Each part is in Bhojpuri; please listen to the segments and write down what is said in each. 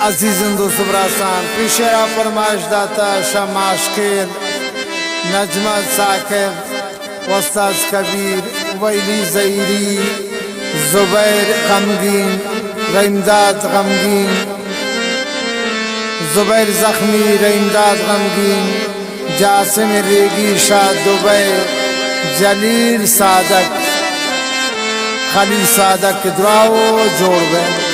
अजीज़न दोस्त बरासान पेशरा फरमाइश दाता शमाशकिर नजमत साकिब वस्ताद कबीर वैली ज़ईरी ज़ुबैर गमगीन रहीमदाद गमगीन ज़ुबैर ज़ख्मी रहीमदाद गमगीन जासिम रेगी शाह दुबई जलील सादक खलील सादक के दुआओ जोड़ गए।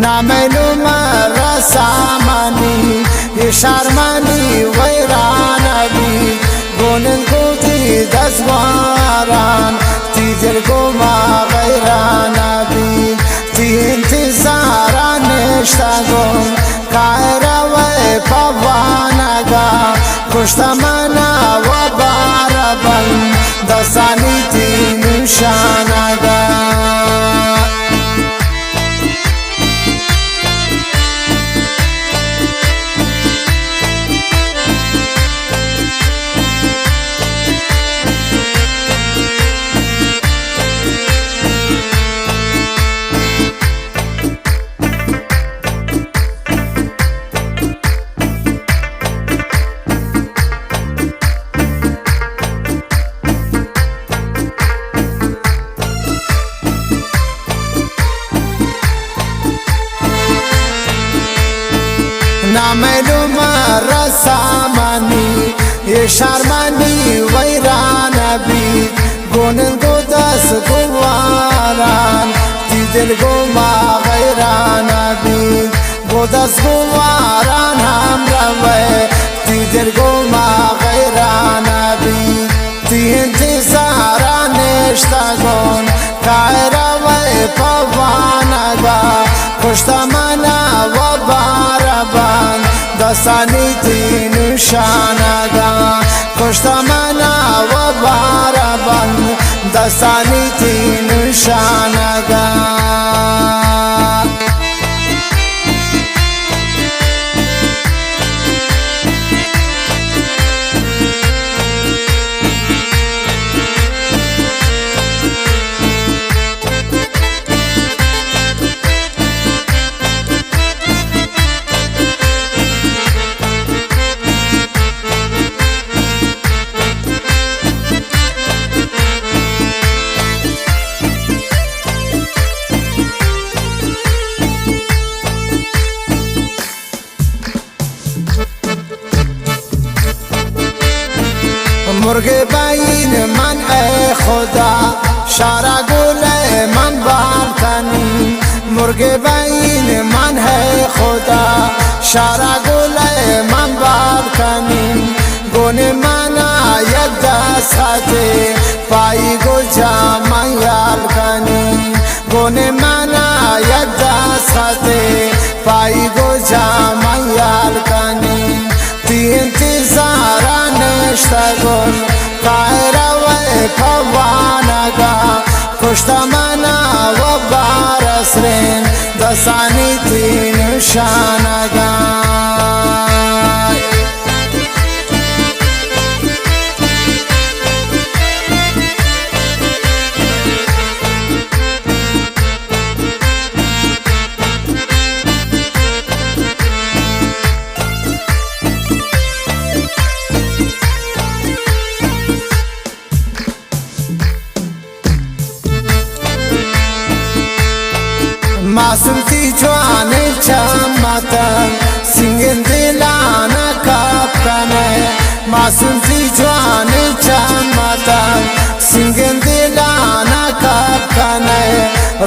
ना मालूम रसामनी ये शर्मनी वैरान भी गोनन को दी दसवारान तीजर को मा वैरान भी ती इंतजारान निश्तागो कायरा वे पवानगा कुश्तमना व बारबन दसानी ती निशानगा ना मालूम रसामनी ये शर्मनी वैरान भी गोनन को दस गुवारान तीजर को मा वैरान भी गो दस गुवारान हम रवे तीजर को मा वैरान भी तीन तिसारा निश्तागोन कायरा वे पवानगा खुश्तमना व बारबान दसानी तीन शानगा खुश्तमना व बारबान दसानी तीन शानगा मुर्गे बाइन मन ए खुदा शारा गुले मन बालकनी मुर्गे बाइन मन है खुदा शारा गुले मन बालकनी गोने मना यद्दा साथे पाई गो जामाया کشتمنا و بارسرین دستانی تین شانگای मासूमती जवान चमतन सिंगन दिलाना कपने मासूमती जवान चमतन सिंगन दिलाना कपने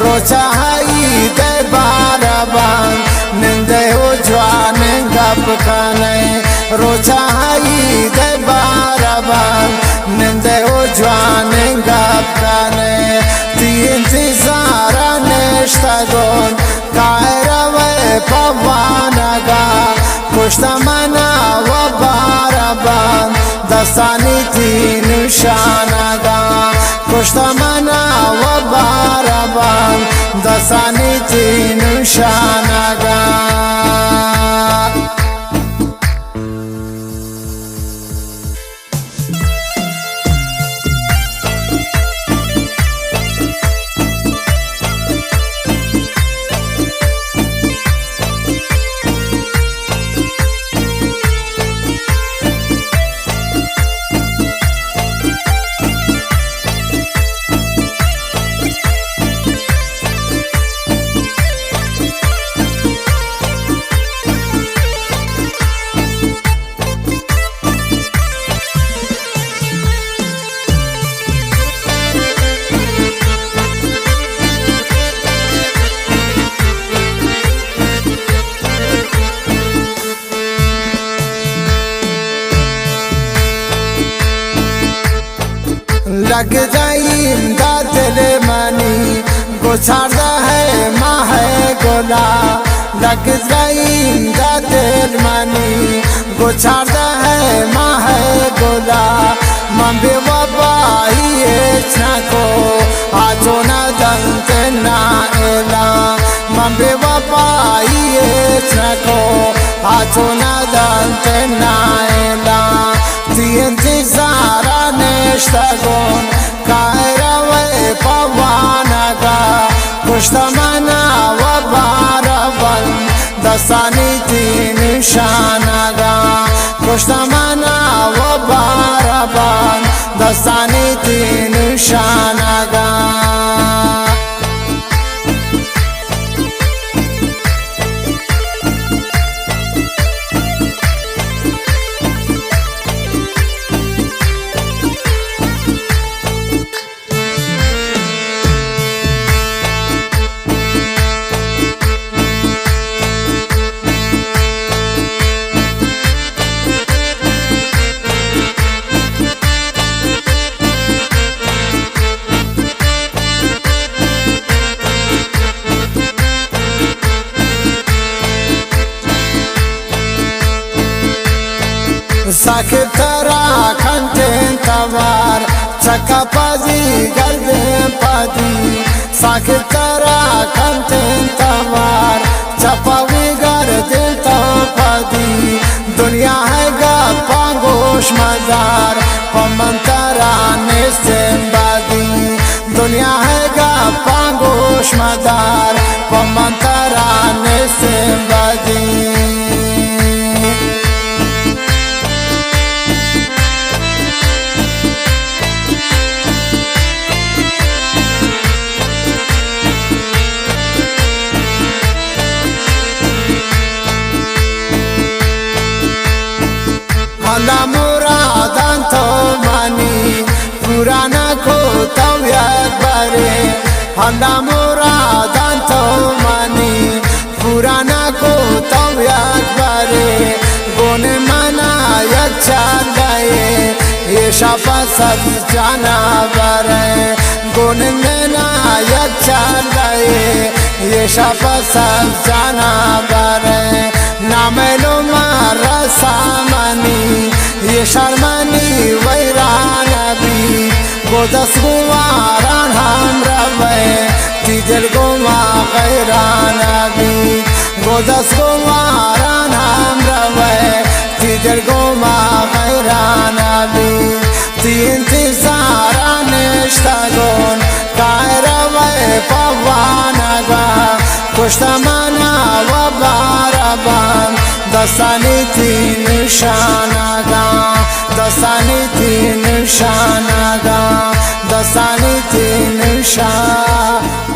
रोचा हई दे बारबान निंदे हो जवान कपने रोचा हई दे बारबान निंदे हो जवान कपने तीन तिजारा नेश्तगोन कायरवे पवानगा कुश्तमना व बारबान दस्तानी तीन शानगा कुश्तमना व बारबान दस्तानी तीन शानगा लग जाई दिल मनी गोछाड़ा है माँ है गोला लग जाई दिल मनी गोछाड़ा है माँ है गोला मम्बे बाबाई छको आजो ना दंते ना एला मम्बे बाबाई छको आजो ना दंते ना एला तीन तिजारा नेश्तगोन कायरवे पवानगा कुश्तमना व बारबान दस्तानी तीन शानगा कुश्तमना व बारबान दस्तानी तीन शानगा साकिब तरा कंटेन तवार चक्का पाजी गर्दन पादी साकिब तरा कंटेन तवार चपावी गर्दन तो पादी दुनिया है गा पांगोश मजार पमन तरा निस्तेंबादी दुनिया है गा पांगोश मजार पमन तरा निस्तेंबादी हाला मुरादान तो मानी पुराना को तव्यात बारे हाला मुरादान तो मानी पुराना को तव्यात बारे गोन मना यच्छा गए ये शापा सब जाना बारे गोन मना यच्छा गए ये शापा सब जाना बारे नामेलो मारा सामानी ये शर्मानी वैरान भी गोदस गुवारान हम रब دل گما غیران بید گودست گماران هم روی تی دل گما غیران بید تی انتظاران اشتگون کای روی پوانگا کشتمانا و باربان دستانی تی نشانگا دستانی تی نشانگا دستانی تی نشانگا